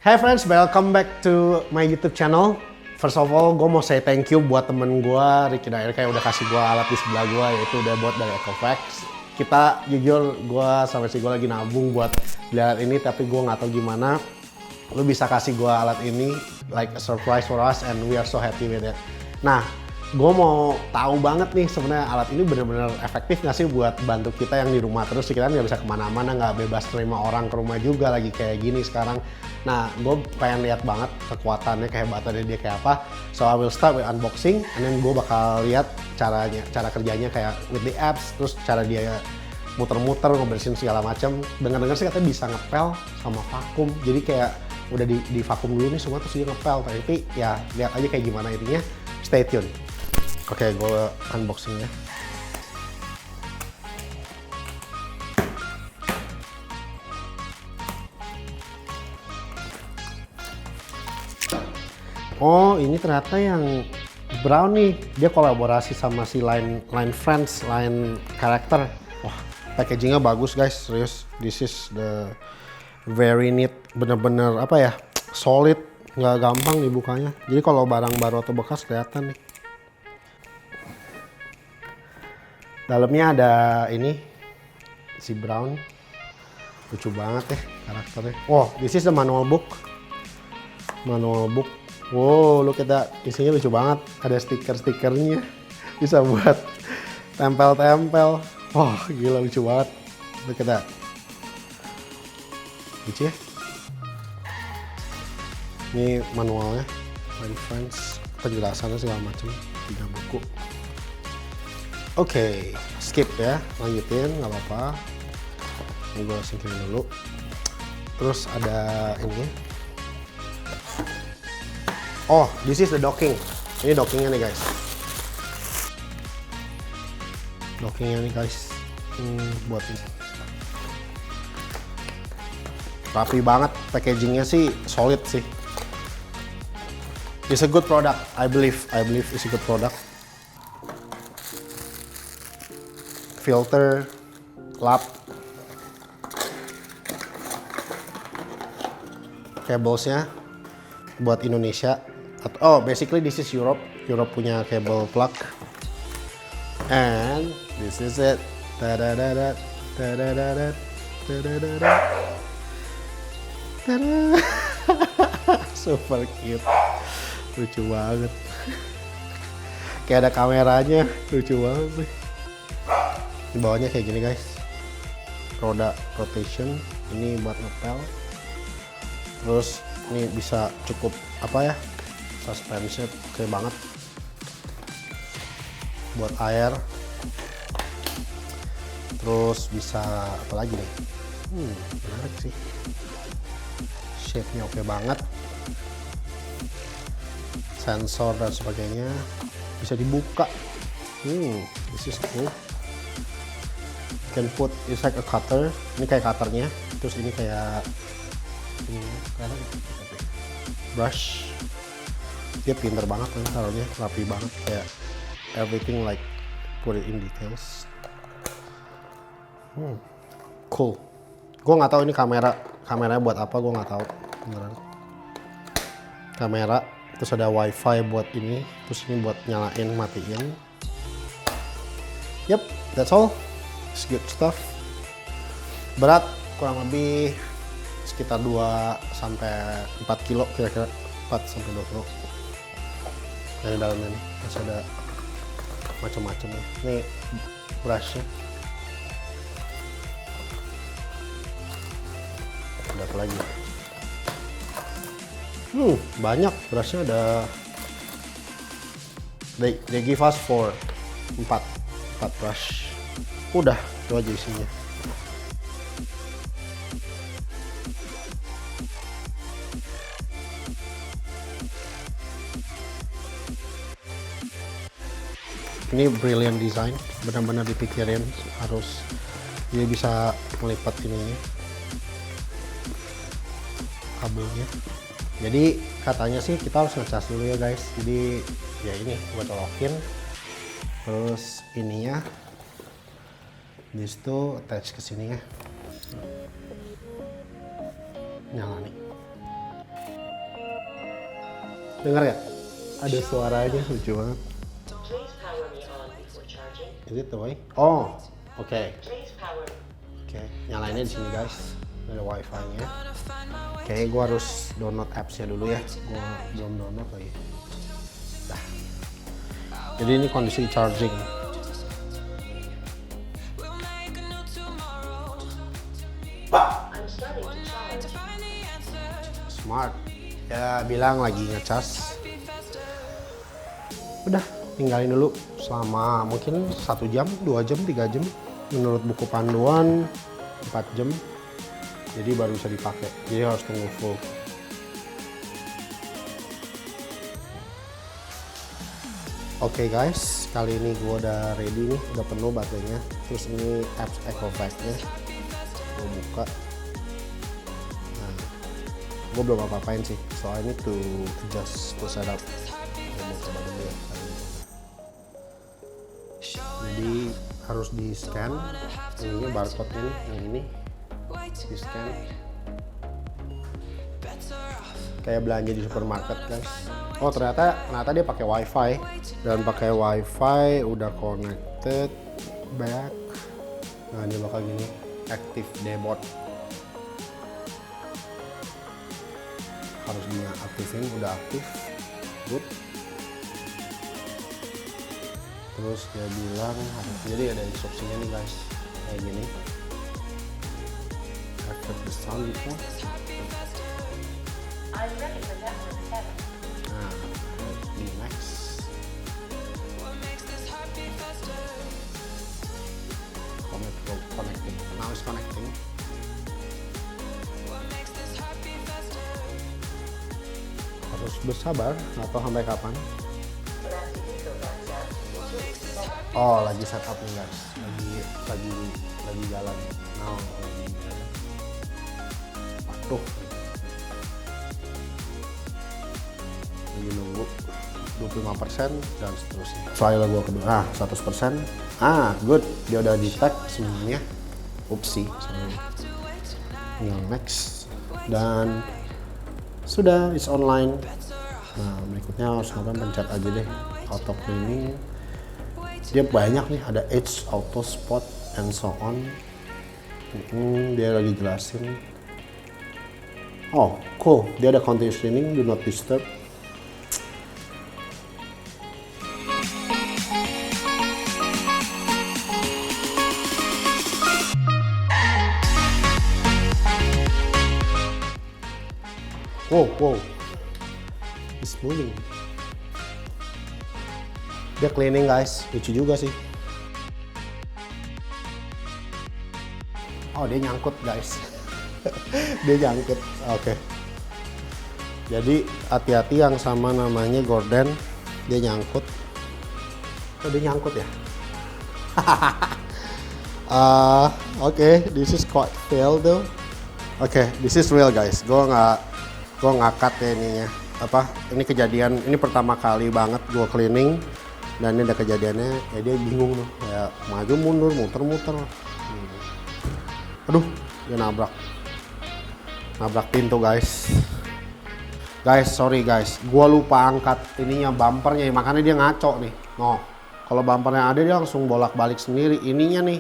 Hey friends, welcome back to my YouTube channel. First of all, gue mau say thank you buat temen gue, Ricky dan Erika yang udah kasih gue alat di sebelah gue, yaitu udah buat dari Ecovacs. Kita jujur, gue sama si gue lagi nabung buat beli alat ini, tapi gue nggak tahu gimana. Lu bisa kasih gue alat ini, like a surprise for us, and we are so happy with it. Nah, gue mau tahu banget nih sebenarnya alat ini bener-bener efektif nggak sih buat bantu kita yang di rumah terus, kita nggak bisa kemana-mana, nggak bebas terima orang ke rumah juga lagi kayak gini sekarang. Nah, gue pengen lihat banget kekuatannya, kehebatannya dia kayak apa. So I will start with unboxing, and then gue bakal lihat cara kerjanya kayak with the apps, terus cara dia muter-muter, ngebersihin segala macam. Dengar-dengar sih katanya bisa ngepel sama vakum, jadi kayak udah di vakum dulu nih semua terus dia ngepel. Tapi ya lihat aja kayak gimana intinya. Stay tune. Oke, gue unboxing ya. Oh, ini ternyata yang brown nih. Dia kolaborasi sama si Line Friends, Line Character. Wah, packagingnya bagus guys, serius. This is the very neat, bener-bener apa ya, solid, nggak gampang dibukanya. Jadi kalau barang baru atau bekas kelihatan nih. Dalamnya ada ini, si brown. Lucu banget ya karakternya. Oh, this is the manual book. Manual book. Wow, look at that. Isinya lucu banget. Ada stiker-stikernya. Bisa buat tempel-tempel. Wah, gila lucu banget. Look at that. Lucu ya. Ini manualnya. Line Friends. Penjelasannya segala macam. 3 buku. Oke, skip ya. Lanjutin, nggak apa-apa. Ini gue singkirin dulu. Terus ada ini. Oh, this is the docking. Ini dockingnya nih guys. Dockingnya nih guys. Buat ini. Rapi banget. Packagingnya sih solid sih. It's a good product. I believe it's a good product. Filter, lap, cablesnya buat Indonesia. Oh, basically this is Europe. Europe punya cable plug. And this is it. Ta-da-da-da, ta-da-da-da, ta-da-da-da. Ta-da. Super cute. Lucu banget. Kayak ada kameranya. Lucu banget sih. Di bawahnya kayak gini guys. Roda rotation. Ini buat ngepel. Terus ini bisa cukup apa ya, suspension oke banget buat air. Terus bisa apa lagi nih, menarik sih, shape nya oke banget, sensor dan sebagainya bisa dibuka. This is cool. You can put it's like a cutter. Ini kayak cutternya, terus ini kayak ini brush. Dia pinter banget kan taruhnya, rapi banget, kayak everything like put it in details. Cool. Gue nggak tahu ini kameranya buat apa, gue nggak tahu beneran. Kamera, terus ada wifi buat ini, terus ini buat nyalain matiin. Yep, that's all. It's good stuff. Berat kurang lebih sekitar 2 sampai 4 kilo kira-kira, 4 sampai 2 kilo. Dari dalamnya nih masih ada macam-macam nih. Nih brushnya. Ada apa lagi? Banyak brushnya, ada. They give us 4 brush. Udah, itu aja isinya. Ini brilliant design, benar-benar dipikirin, harus dia bisa melipat ini kabelnya. Jadi katanya sih kita harus ngecas dulu ya guys. Jadi ya ini gua colokin, terus ininya disitu attach ke sini ya, nyala nih. Dengar ya? Ada suaranya lucu banget. Please power me on before charging. Is it the way? Oh, oke. Please power. Oke, nyalainnya di sini guys. Ada wifi-nya. Kayaknya gue harus download apps-nya dulu ya. Gue belum download lagi. Dah. Jadi ini kondisi charging. I'm starting to charge. Smart. Ya bilang lagi ngecas. Udah, tinggalin dulu selama mungkin 1 jam, 2 jam, 3 jam. Menurut buku panduan 4 jam. Jadi baru bisa dipakai. Jadi harus tunggu full. Oke guys, kali ini gue udah ready nih, udah penuh baterainya. Terus ini apps Ecovac-nya. Gue buka. Nah, gue belum apa-apain sih, soalnya ini to adjust to setup. Gue mau coba dulu ya. Jadi harus di scan, ininya barcode-nya nih, yang ini di scan. Kayak belanja di supermarket guys. Oh ternyata dia pakai wifi, dan pakai wifi udah connected back. Nah dia bakal gini, active debot. Harus diaktifin, udah aktif, good. Terus dia bilang harus, jadi ada instruksinya nih guys, kayak gini. Active the sound gitu. I'm ready for network 7. Nah, di next. Connecting. Now it's connecting. Harus bersabar atau sampai kapan? Berarti itu baca 2 Oh, lagi setup nih guys. Lagi jalan. Now lagi jalan. Waduh. Lagi nunggu 25% dan seterusnya. Trial gua kedua, 100%. Good. Dia udah detect semuanya. Upsi. Tinggal next. Dan sudah, it's online. Nah, berikutnya harus pencet aja deh. Auto cleaning. Dia banyak nih, ada Edge, Auto Spot, and so on. Dia lagi jelasin. Oh, cool. Dia ada continuous cleaning, do not disturb. Wow, it's moving. Dia cleaning guys, lucu juga sih. Oh dia nyangkut guys. Dia nyangkut, oke. Jadi hati-hati yang sama namanya gorden, dia nyangkut. Oh dia nyangkut ya. Oke, this is quite fail though. Oke, this is real guys. Gue ngangkat ya ininya. Ini kejadian, ini pertama kali banget gue cleaning. Dan ini ada kejadiannya, ya dia bingung tuh. Kayak maju mundur, muter-muter. Aduh, dia nabrak pintu guys. Guys, sorry guys. Gue lupa angkat ininya, bumpernya. Makanya dia ngaco nih. No, kalau bumpernya ada dia langsung bolak-balik sendiri. Ininya nih.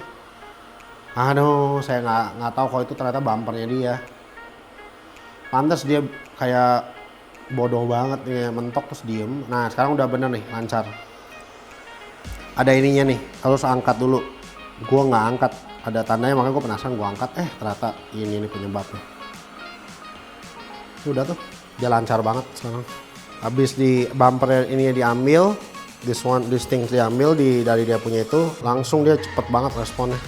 Aduh, saya nggak tahu kalau itu ternyata bumpernya dia. Pantes dia kayak bodoh banget nih, mentok terus diem. Nah sekarang udah bener nih, lancar. Ada ininya nih, harus angkat dulu. Gue nggak angkat, ada tandanya, makanya gue penasaran. Gue angkat, ternyata ini penyebabnya. Udah tuh, dia lancar banget sekarang. Habis di bumper ini diambil, this thing diambil dari dia punya itu, langsung dia cepet banget responnya.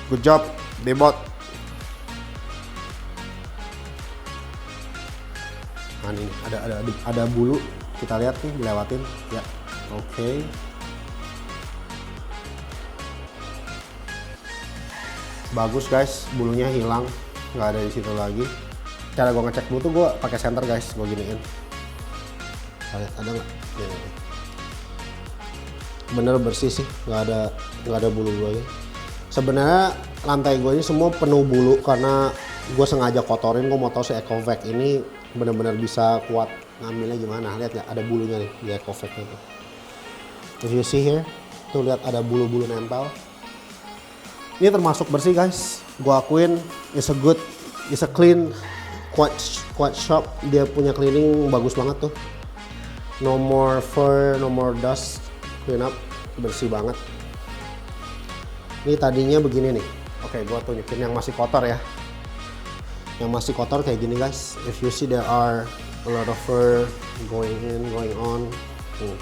Good job, debot. Nah ini ada bulu, kita lihat nih dilewatin ya. Oke. Bagus guys, bulunya hilang, nggak ada di situ lagi. Cara gue ngecek bulu tuh gue pakai senter guys, gue giniin. Lihat ada nggak? Bener bersih sih, nggak ada bulu lagi. Sebenarnya lantai gue ini semua penuh bulu karena gue sengaja kotorin. Gue mau tahu si Ecovac ini benar-benar bisa kuat ngambilnya gimana. Lihat nggak, ada bulunya nih di EcoVac itu. If you see here, tuh lihat ada bulu-bulu nempel. Ini termasuk bersih guys, gua akuin. It's a clean, quite sharp. Dia punya cleaning bagus banget tuh. No more fur, no more dust, clean up, bersih banget. Ini tadinya begini nih. Oke, gua tunjukin yang masih kotor ya. Yang masih kotor kayak gini guys. If you see there are a lot of fur going in, going on. Tuh.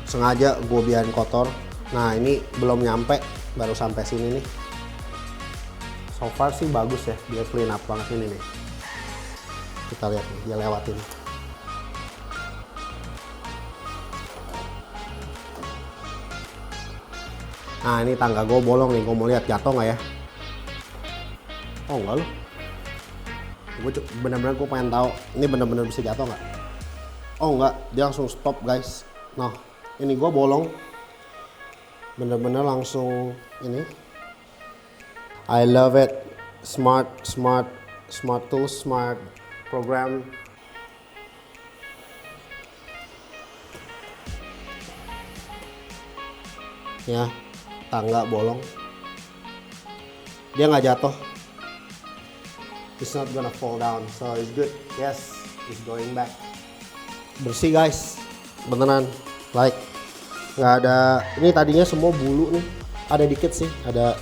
Sengaja gue biarin kotor. Nah ini belum nyampe, baru sampai sini nih. So far sih bagus ya, dia clean up banget ini nih. Kita lihat nih, dia lewatin. Nah ini tangga gue bolong nih, gue mau lihat jatuh nggak ya? Oh enggak loh. Gue bener-bener gue pengen tahu ini bener-bener bisa jatuh nggak? Oh enggak, dia langsung stop guys. Nah ini gue bolong, bener-bener langsung ini. I love it, smart tools, smart program. Ya, tangga bolong, dia nggak jatuh. It's not gonna fall down, so it's good. Yes, it's going back. Bersih guys, beneran. Like nggak ada, ini tadinya semua bulu nih, ada dikit sih, ada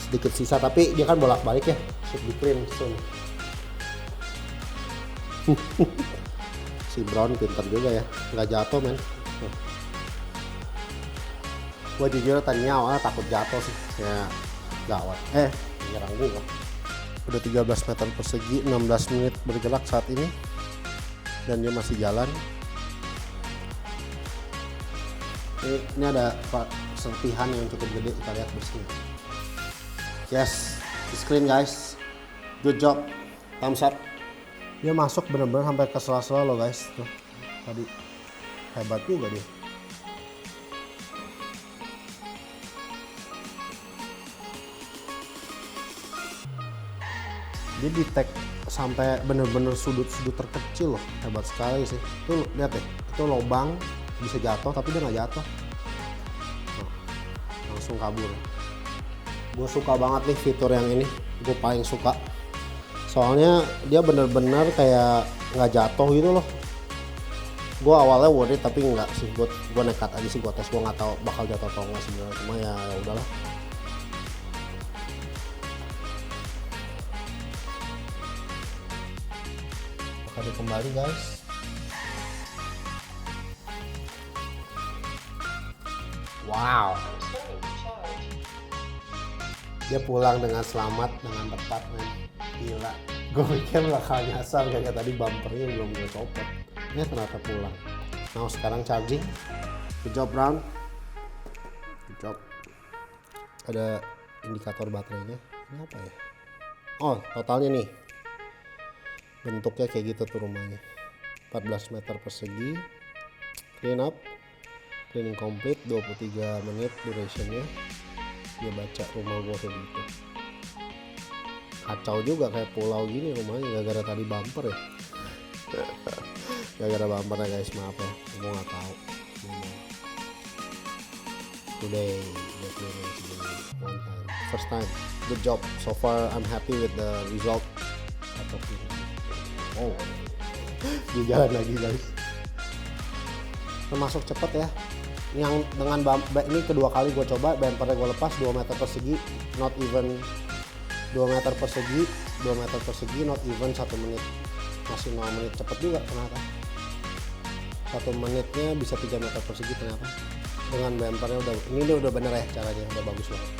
sedikit sisa, tapi dia kan bolak-balik ya, should be clean soon. Si Brown pinter juga ya, nggak jatuh men. Gue jujur tadinya awalnya takut jatuh sih, ya gawat. Nyerang gue. Udah 13 meter persegi, 16 menit bergerak saat ini, dan dia masih jalan. Ini ada serpihan yang cukup gede, kita lihat bersihnya. Yes, it's clean guys. Good job, thumbs up. Dia masuk bener-bener sampai ke sela-sela loh guys. Tuh, tadi hebat juga dia. Dia detect sampai bener-bener sudut-sudut terkecil loh, hebat sekali sih. Tuh lihat deh, itu lubang bisa jatuh tapi dia nggak jatuh. Nah, langsung kabur. Gue suka banget nih fitur yang ini, gue paling suka. Soalnya dia bener-bener kayak nggak jatuh gitu loh. Gue awalnya worried tapi nggak sih, gue nekat aja sih, gue tes. Gue nggak tahu bakal jatuh atau nggak sebenarnya, cuma ya udahlah. Bakal kembali guys. Wow, I'm starting to charge. dia pulang dengan selamat, dengan tepat men. Gila, gue pikir bakal nyasar kayak tadi, bumpernya belum gue copot. Ini ternyata pulang. Nah sekarang charging. Good job Brown. Good job. Ada indikator baterainya. Ini apa ya? Oh totalnya nih, bentuknya kayak gitu tuh rumahnya. 14 meter persegi, clean up, cleaning complete, 23 menit durationnya. Dia baca rumah gua kayak gitu. Kacau juga, kayak pulau gini rumahnya, gara-gara tadi bumper ya. Gara-gara bumper ya guys, maaf ya, gua nggak tahu. Today dia cleaning segini one time, first time. Good job so far, I'm happy with the result. Oh, dia jalan lagi guys. Termasuk cepet ya. Yang dengan ini kedua kali gue coba, bumpernya gue lepas 2 meter persegi, not even 2 meter persegi, 2 meter persegi, not even 1 menit. Masih 0 menit, cepet juga ternyata. 1 menitnya bisa 3 meter persegi ternyata. Dengan bumpernya ini udah bener ya caranya, udah bagus banget.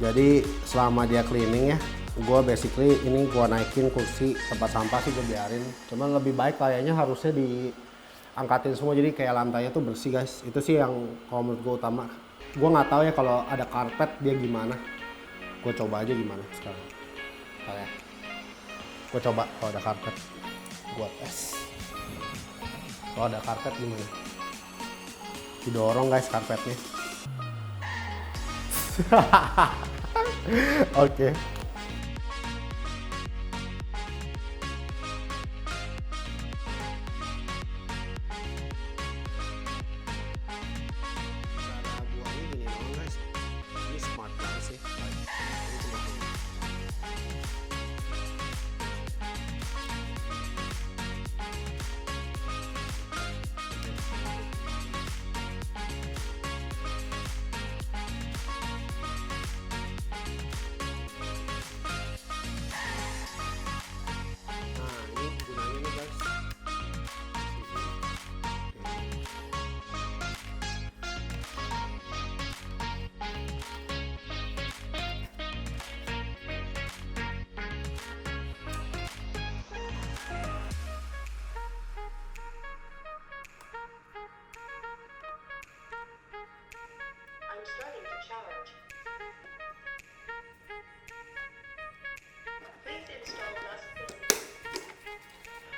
Jadi selama dia cleaning ya, gue basically ini gue naikin kursi tempat sampah sih, gue biarin. Cuman lebih baik kayaknya harusnya diangkatin semua, jadi kayak lantainya tuh bersih guys. Itu sih yang kalau menurut gue utama. Gue nggak tahu ya kalau ada karpet dia gimana. Gue coba aja gimana sekarang. Kayak gue coba kalau ada karpet, gue tes. Kalau ada karpet gimana? Didorong guys karpetnya. Oke.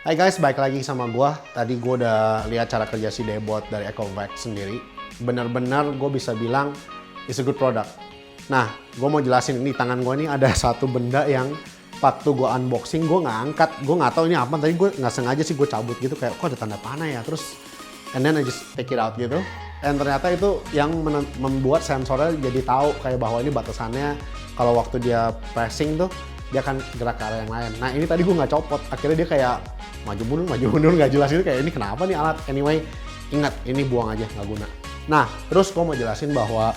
Hai guys, balik lagi sama gua. Tadi gua udah lihat cara kerja si Debot dari Ecovacs sendiri. Bener-bener gue bisa bilang it's a good product. Nah, gue mau jelasin ini tangan gue ini ada satu benda yang waktu gue unboxing gue nggak angkat. Gue nggak tahu ini apa. Tadi gue nggak sengaja sih gue cabut gitu kayak kok ada tanda panah ya. Terus and then I just take it out gitu. Dan ternyata itu yang membuat sensornya jadi tahu kayak bahwa ini batasannya kalau waktu dia pressing tuh dia akan gerak ke arah yang lain. Nah ini tadi gue nggak copot, akhirnya dia kayak maju mundur nggak jelas itu kayak ini kenapa nih alat. Anyway, ingat ini buang aja nggak guna. Nah terus gue mau jelasin bahwa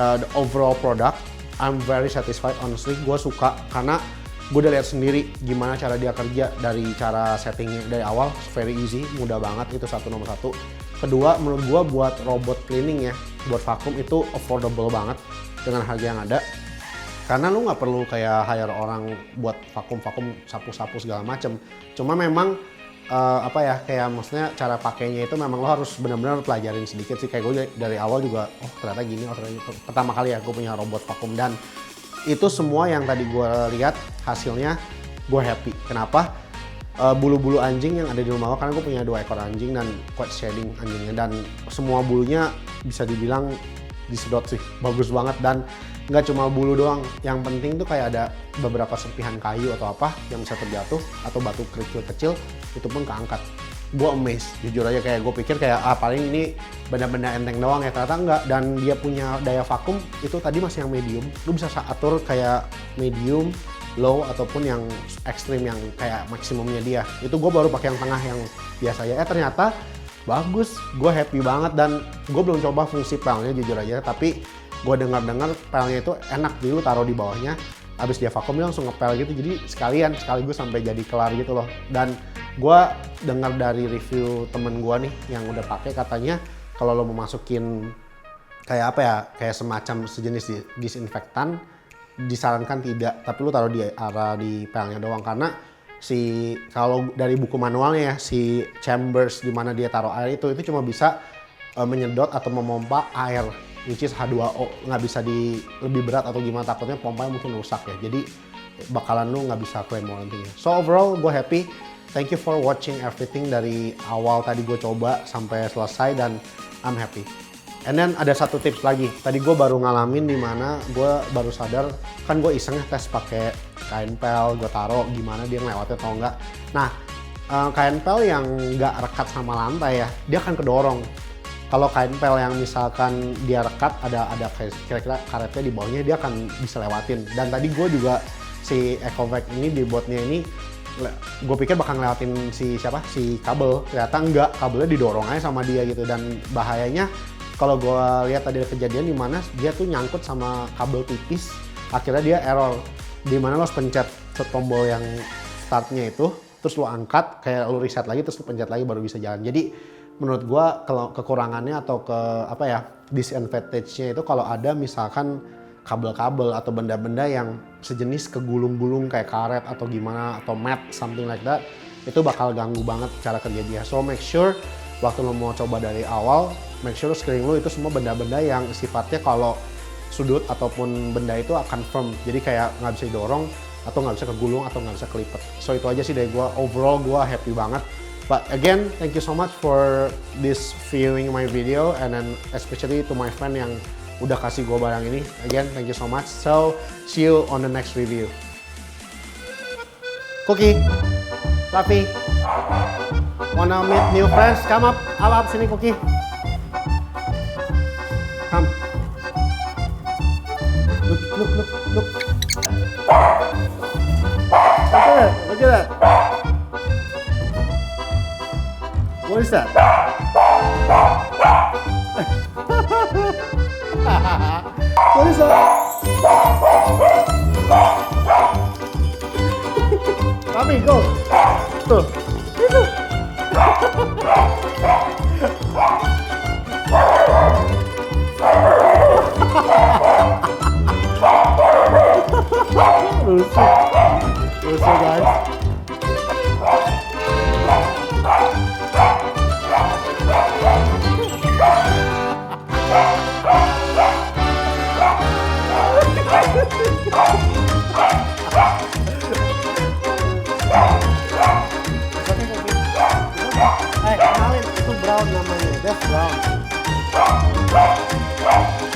the overall product I'm very satisfied honestly. Gue suka karena gue udah lihat sendiri gimana cara dia kerja dari cara settingnya dari awal very easy, mudah banget itu nomor satu. Kedua menurut gue buat robot cleaning ya, buat vakum itu affordable banget dengan harga yang ada. Karena lu nggak perlu kayak hire orang buat vakum-vakum, sapu-sapu segala macem. Cuma memang kayak maksudnya cara pakainya itu memang lo harus benar-benar pelajarin sedikit sih. Kayak gue dari awal juga, oh ternyata gini, oh ternyata pertama kali ya gue punya robot vakum dan itu semua yang tadi gue lihat hasilnya gue happy. Kenapa? Bulu-bulu anjing yang ada di rumah gue, karena gue punya 2 ekor anjing dan quite shedding anjingnya dan semua bulunya bisa dibilang disedot sih, bagus banget dan nggak cuma bulu doang, yang penting tuh kayak ada beberapa serpihan kayu atau apa yang bisa terjatuh atau batu kerikil kecil itu pun keangkat. Gue amazed, jujur aja kayak gue pikir kayak paling ini benda-benda enteng doang ya, ternyata enggak. Dan dia punya daya vakum itu tadi masih yang medium, lu bisa atur kayak medium, low ataupun yang ekstrim yang kayak maksimumnya dia. Itu gue baru pakai yang tengah yang biasa ya. Ternyata bagus, gue happy banget dan gue belum coba fungsi pelnya jujur aja, tapi gue dengar pelnya itu enak, jadi lu taruh di bawahnya, abis dia vakum dia langsung ngepel gitu, jadi sekaligus sampai jadi kelar gitu loh. Dan gue dengar dari review temen gue nih yang udah pakai, katanya kalau lo mau masukin kayak semacam sejenis disinfektan disarankan tidak, tapi lu taruh di area di pelnya doang karena kalau dari buku manualnya ya, si chambers di mana dia taruh air itu cuma bisa menyedot atau memompa air, which is H2O, nggak bisa lebih berat atau gimana, takutnya pompanya mungkin rusak ya, jadi bakalan lu nggak bisa claim warranty-nya. So overall gue happy, thank you for watching everything dari awal tadi gue coba sampai selesai dan I'm happy. And then ada satu tips lagi, tadi gue baru ngalamin di mana gue baru sadar, kan gue isengnya tes pakai kain pel, gue taruh gimana dia ngelewatin atau enggak. Nah kain pel yang nggak rekat sama lantai ya, dia akan kedorong. Kalau kain pel yang misalkan dia rekat, ada kira-kira karetnya di bawahnya, dia akan bisa lewatin. Dan tadi gue juga si Ecovacs ini di botnya ini, gue pikir bakal ngelewatin si kabel, ternyata enggak, kabelnya didorong aja sama dia gitu. Dan bahayanya kalau gue lihat tadi ada kejadian di mana dia tuh nyangkut sama kabel tipis, akhirnya dia error. Di mana lo harus pencet tombol yang startnya itu, terus lo angkat, kayak lo reset lagi, terus lo pencet lagi baru bisa jalan. Jadi menurut gua kalau kekurangannya atau disadvantage-nya itu kalau ada misalkan kabel-kabel atau benda-benda yang sejenis kegulung-gulung kayak karet atau gimana atau mat something like that, itu bakal ganggu banget cara kerja dia. So make sure waktu lo mau coba dari awal, make sure screen lo itu semua benda-benda yang sifatnya kalau sudut ataupun benda itu akan firm, jadi kayak nggak bisa didorong atau nggak bisa kegulung atau nggak bisa kelipet. So itu aja sih dari gua, overall gua happy banget. But again, thank you so much for this viewing my video and then especially to my friend yang udah kasih gue barang ini. Again, thank you so much. So, see you on the next review. Cookie, Fluffy, wanna meet new friends? Come up sini Cookie. Come. Look. Look at that. What is that? What is that? Mami, go. Tuh. Itu. Lucu guys. That's wrong.